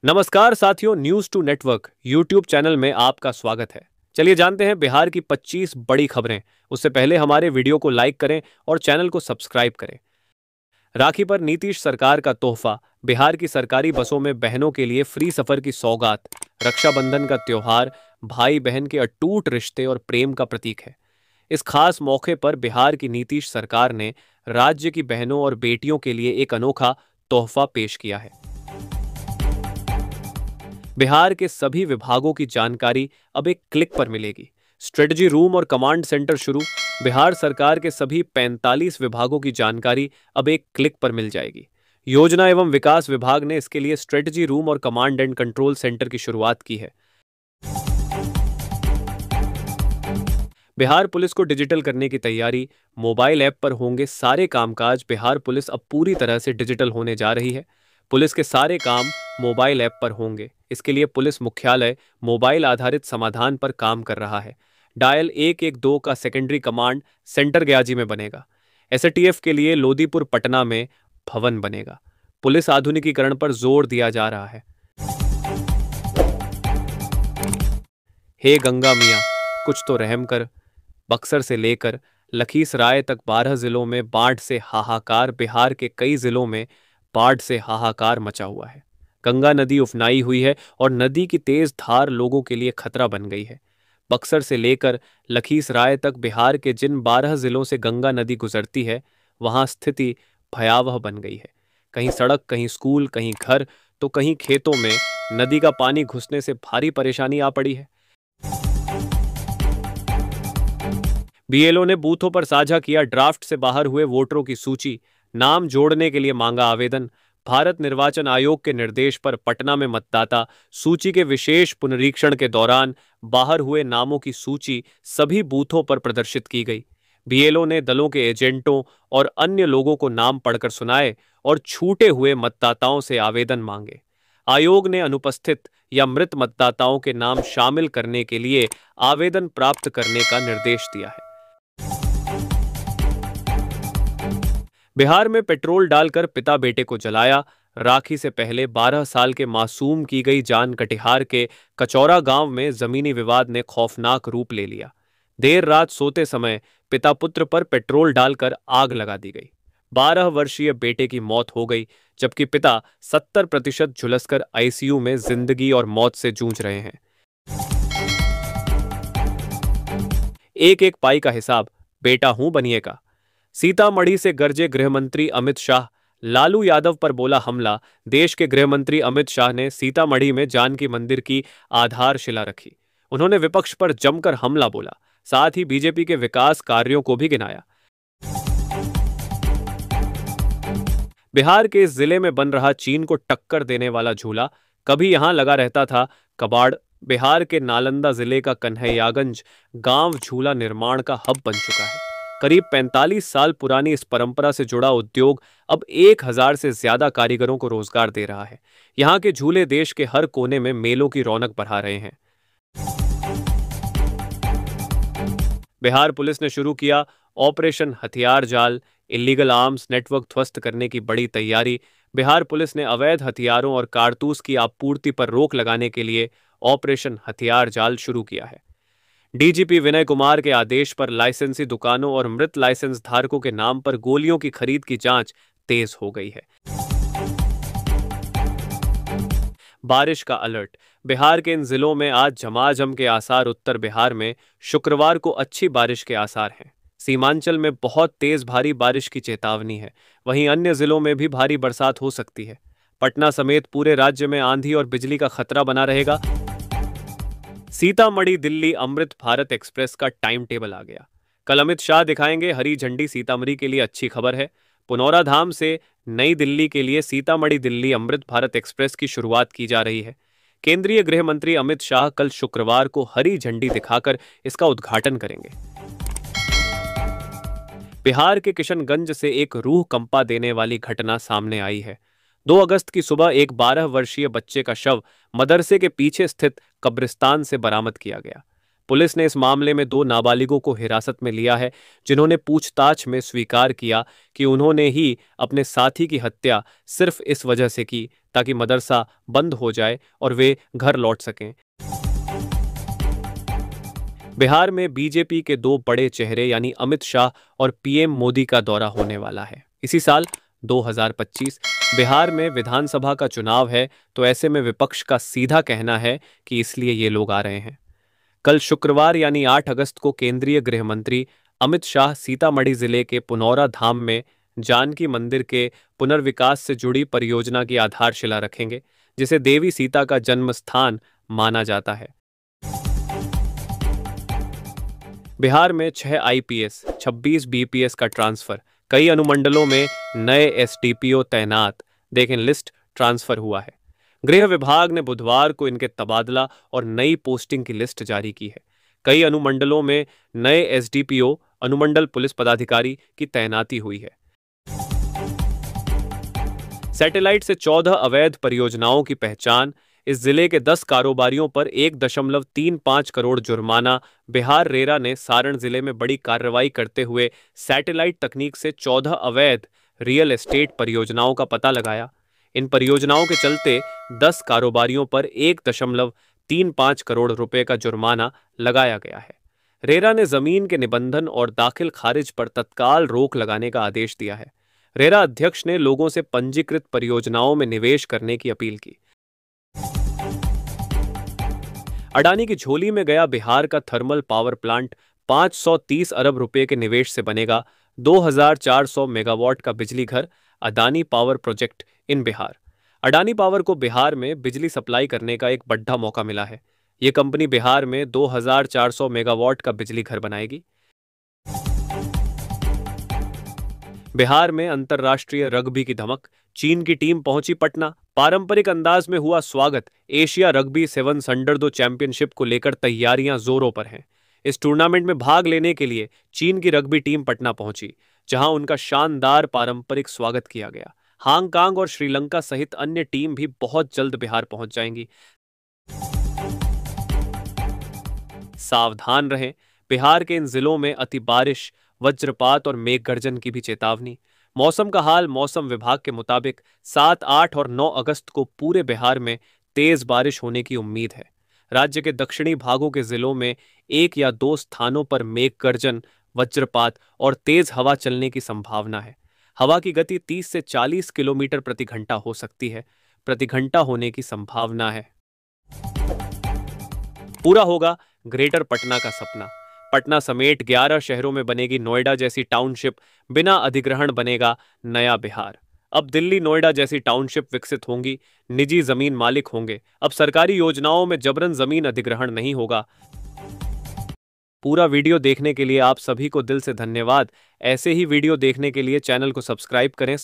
नमस्कार साथियों, news two network YouTube channel में आपका स्वागत है। चलिए जानते हैं बिहार की 25 बड़ी खबरें। उससे पहले हमारे वीडियो को लाइक करें और चैनल को सब्सक्राइब करें। राखी पर नीतीश सरकार का तोहफा। बिहार की सरकारी बसों में बहनों के लिए फ्री सफर की सौगात। रक्षाबंधन का त्योहार भाई बहन के अटूट रिश्ते और प्रेम का प्रतीक है। इस खास मौके पर बिहार की नीतीश सरकार ने राज्य की बहनों और बेटियों के लिए एक अनोखा तोहफा पेश किया है। बिहार के सभी विभागों की जानकारी अब एक क्लिक पर मिलेगी। स्ट्रेटजी रूम और कमांड सेंटर शुरू। बिहार सरकार के सभी 45 विभागों की जानकारी अब एक क्लिक पर मिल जाएगी। योजना एवं विकास विभाग ने इसके लिए स्ट्रेटजी रूम और कमांड एंड कंट्रोल सेंटर की शुरुआत की है। बिहार पुलिस को डिजिटल करने की तैयारी। मोबाइल ऐप पर होंगे सारे कामकाज। बिहार पुलिस अब पूरी तरह से डिजिटल होने जा रही है। पुलिस के सारे काम मोबाइल ऐप पर होंगे। इसके लिए पुलिस मुख्यालय मोबाइल आधारित समाधान पर काम कर रहा है। डायल 112 का सेकेंडरी कमांड सेंटर गयाजी में बनेगा। एसटीएफ के लिए लोदीपुर पटना में भवन बनेगा। पुलिस आधुनिकीकरण पर जोर दिया जा रहा है। हे गंगा मियां, कुछ तो रहम कर। बक्सर से लेकर लखीसराय तक 12 जिलों में बाढ़ से हाहाकार। बिहार के कई जिलों में बाढ़ से हाहाकार मचा हुआ है। गंगा नदी उफनाई हुई है और नदी की तेज धार लोगों के लिए खतरा बन गई है। बक्सर से लेकर लखीसराय तक बिहार के जिन 12 जिलों से गंगा नदी गुजरती है, वहां स्थिति भयावह बन गई है। कहीं सड़क, कहीं स्कूल, कहीं घर तो कहीं खेतों में नदी का पानी घुसने से भारी परेशानी आ पड़ी है। बीएलओ ने बूथों पर साझा किया ड्राफ्ट से बाहर हुए वोटरों की सूची। नाम जोड़ने के लिए मांगा आवेदन। भारत निर्वाचन आयोग के निर्देश पर पटना में मतदाता सूची के विशेष पुनरीक्षण के दौरान बाहर हुए नामों की सूची सभी बूथों पर प्रदर्शित की गई। बीएलओ ने दलों के एजेंटों और अन्य लोगों को नाम पढ़कर सुनाए और छूटे हुए मतदाताओं से आवेदन मांगे। आयोग ने अनुपस्थित या मृत मतदाताओं के नाम शामिल करने के लिए आवेदन प्राप्त करने का निर्देश दिया है। बिहार में पेट्रोल डालकर पिता बेटे को जलाया। राखी से पहले 12 साल के मासूम की गई जान। कटिहार के कचौरा गांव में जमीनी विवाद ने खौफनाक रूप ले लिया। देर रात सोते समय पिता पुत्र पर पेट्रोल डालकर आग लगा दी गई। 12 वर्षीय बेटे की मौत हो गई, जबकि पिता 70% झुलसकर आईसीयू में जिंदगी और मौत से जूझ रहे हैं। एक एक पाई का हिसाब, बेटा हूं बनिएगा। सीतामढ़ी से गरजे गृहमंत्री अमित शाह। लालू यादव पर बोला हमला। देश के गृहमंत्री अमित शाह ने सीतामढ़ी में जानकी मंदिर की आधारशिला रखी। उन्होंने विपक्ष पर जमकर हमला बोला, साथ ही बीजेपी के विकास कार्यों को भी गिनाया। बिहार के इस जिले में बन रहा चीन को टक्कर देने वाला झूला। कभी यहां लगा रहता था कबाड़। बिहार के नालंदा जिले का कन्हैयागंज गांव झूला निर्माण का हब बन चुका है। करीब 45 साल पुरानी इस परंपरा से जुड़ा उद्योग अब 1000 से ज्यादा कारीगरों को रोजगार दे रहा है। यहां के झूले देश के हर कोने में मेलों की रौनक बढ़ा रहे हैं। बिहार पुलिस ने शुरू किया ऑपरेशन हथियार जाल। इलीगल आर्म्स नेटवर्क ध्वस्त करने की बड़ी तैयारी। बिहार पुलिस ने अवैध हथियारों और कारतूस की आपूर्ति पर रोक लगाने के लिए ऑपरेशन हथियार जाल शुरू किया है। डीजीपी विनय कुमार के आदेश पर लाइसेंसी दुकानों और मृत लाइसेंस धारकों के नाम पर गोलियों की खरीद की जांच तेज हो गई है। बारिश का अलर्ट। बिहार के इन जिलों में आज झमाझम के आसार। उत्तर बिहार में शुक्रवार को अच्छी बारिश के आसार हैं। सीमांचल में बहुत तेज भारी बारिश की चेतावनी है। वहीं अन्य जिलों में भी भारी बरसात हो सकती है। पटना समेत पूरे राज्य में आंधी और बिजली का खतरा बना रहेगा। सीतामढ़ी दिल्ली अमृत भारत एक्सप्रेस का टाइम टेबल आ गया। कल अमित शाह दिखाएंगे हरी झंडी। सीतामढ़ी के लिए अच्छी खबर है। पुनौरा धाम से नई दिल्ली के लिए सीतामढ़ी दिल्ली अमृत भारत एक्सप्रेस की शुरुआत की जा रही है। केंद्रीय गृह मंत्री अमित शाह कल शुक्रवार को हरी झंडी दिखाकर इसका उद्घाटन करेंगे। बिहार के किशनगंज से एक रूह कंपा देने वाली घटना सामने आई है। 2 अगस्त की सुबह एक 12 वर्षीय बच्चे का शव मदरसे के पीछे स्थित कब्रिस्तान से बरामद किया गया। पुलिस ने इस मामले में 2 नाबालिगों को हिरासत में लिया है, जिन्होंने पूछताछ में स्वीकार किया कि उन्होंने ही अपने साथी की हत्या सिर्फ इस वजह से की ताकि मदरसा बंद हो जाए और वे घर लौट सकें। बिहार में बीजेपी के 2 बड़े चेहरे यानी अमित शाह और पीएम मोदी का दौरा होने वाला है। इसी साल 2025 बिहार में विधानसभा का चुनाव है, तो ऐसे में विपक्ष का सीधा कहना है कि इसलिए ये लोग आ रहे हैं। कल शुक्रवार यानी 8 अगस्त को केंद्रीय गृह मंत्री अमित शाह सीतामढ़ी जिले के पुनौरा धाम में जानकी मंदिर के पुनर्विकास से जुड़ी परियोजना की आधारशिला रखेंगे, जिसे देवी सीता का जन्म स्थान माना जाता है। बिहार में 6 आईपीएस, 26 बीपीएस का ट्रांसफर, कई अनुमंडलों में नए एसडीपीओ तैनात, देखें लिस्ट, ट्रांसफर हुआ है। गृह विभाग ने बुधवार को इनके तबादला और नई पोस्टिंग की लिस्ट जारी की है। कई अनुमंडलों में नए एसडीपीओ, अनुमंडल पुलिस पदाधिकारी की तैनाती हुई है। सैटेलाइट से 14 अवैध परियोजनाओं की पहचान, इस जिले के 10 कारोबारियों पर 1.35 करोड़ जुर्माना। बिहार रेरा ने सारण जिले में बड़ी कार्रवाई करते हुए सैटेलाइट तकनीक से 14 अवैध रियल एस्टेट परियोजनाओं का पता लगाया। इन परियोजनाओं के चलते 10 कारोबारियों पर 1.35 करोड़ रुपए का जुर्माना लगाया गया है। रेरा ने जमीन के निबंधन और दाखिल खारिज पर तत्काल रोक लगाने का आदेश दिया है। रेरा अध्यक्ष ने लोगों से पंजीकृत परियोजनाओं में निवेश करने की अपील की। अडानी की झोली में गया बिहार का थर्मल पावर प्लांट 530 अरब रुपए के निवेश से बनेगा 2400 मेगावाट का बिजली घर। Adani power project in Bihar. Adani power को बिहार में बिजली सप्लाई करने का एक बड़ा मौका मिला है। ये कंपनी बिहार में 2400 मेगावाट का बिजली घर बनाएगी। बिहार में अंतर्राष्ट्रीय रग्बी की धमक, चीन की टीम पहुंची पटना, पारंपरिक अंदाज में हुआ स्वागत। Asia rugby sevens under 2 championship को लेकर तैयारियां जोरों पर हैं। इस टूर्नामेंट में भाग लेने के लिए चीन की रग्बी टीम पटना पहुंची, जहां उनका शानदार पारंपरिक स्वागत किया गया। हांगकांग और श्रीलंका सहित अन्य टीम भी बहुत जल्द बिहार पहुंच जाएंगी। सावधान रहें, बिहार के इन जिलों में अति बारिश, वज्रपात और मेघ गर्जन की भी चेतावनी। मौसम का हाल, मौसम विभाग के मुताबिक 7, 8 और 9 अगस्त को पूरे बिहार में तेज बारिश होने की उम्मीद है। राज्य के दक्षिणी भागों के जिलों में 1 या 2 स्थानों पर मेघ गर्जन, वज्रपात और तेज हवा चलने की संभावना है। हवा की गति 30 से 40 किलोमीटर प्रति घंटा हो सकती है। प्रति घंटा होने की संभावना है। पूरा होगा ग्रेटर पटना का सपना। पटना समेत 11 शहरों में बनेगी नोएडा जैसी टाउनशिप, बिना अधिग्रहण बनेगा नया बिहार। अब दिल्ली नोएडा जैसी टाउनशिप विकसित होंगी, निजी जमीन मालिक होंगे। अब सरकारी योजनाओं में जबरन जमीन अधिग्रहण नहीं होगा। पूरा वीडियो देखने के लिए आप सभी को दिल से धन्यवाद। ऐसे ही वीडियो देखने के लिए चैनल को सब्सक्राइब करें।